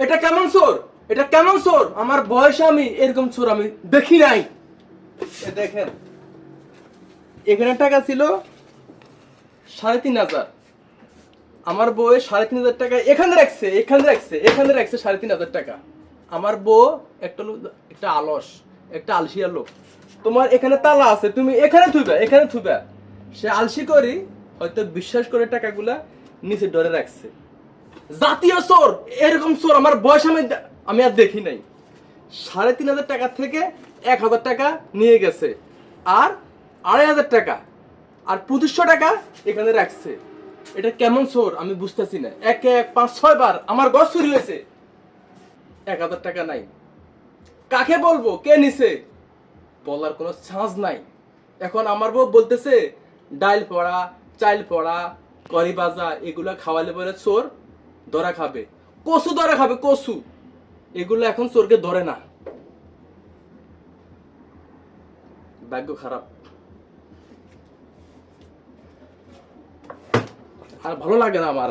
এটা কেমন চোর? এটা কেমন চোর? আমার বয়সে আমি এরকম চোর আমি দেখি নাই। দেখেন, এখানে টাকা ছিল 3,500। আমার বউ 3,500 টাকা এখানে রাখছে, এখানে রাখছে 3,500 টাকা। আমার বউ একটা অলস, একটা আলসিয়া লোক। তোমার এখানে তালা আছে, তুমি এখানে থুবা। সে আলসি করি হয়তো বিশ্বাস করে টাকাগুলা নিচে ধরে রাখছে। জাতীয় চোর, এরকম চোর আমার বয়স আমি আর দেখি নাই। 3,500 টাকা থেকে 1,000 টাকা নিয়ে গেছে, আর 2,500 টাকা আর 2,500 টাকা এখানে রাখছে। এটা কেমন চোর আমি বুঝতেছি না। 1 1 5 6 বার আমার ঘর চুরি হয়েছে, 1,000 টাকা নাই। কাকে বলবো কে নিছে? বলার কোনো চান্স নাই। এখন আমার বউ বলতেছে ডাইল পড়া, চাইল পড়া, করি বাজা এগুলা খাওয়ালে পরে চোর ধরা খাবে। কচু ধরা খাবে, কচু। এগুলো এখন চোরকে ধরে না। ভাগ্য খারাপ। আর ভালো লাগে না আমার।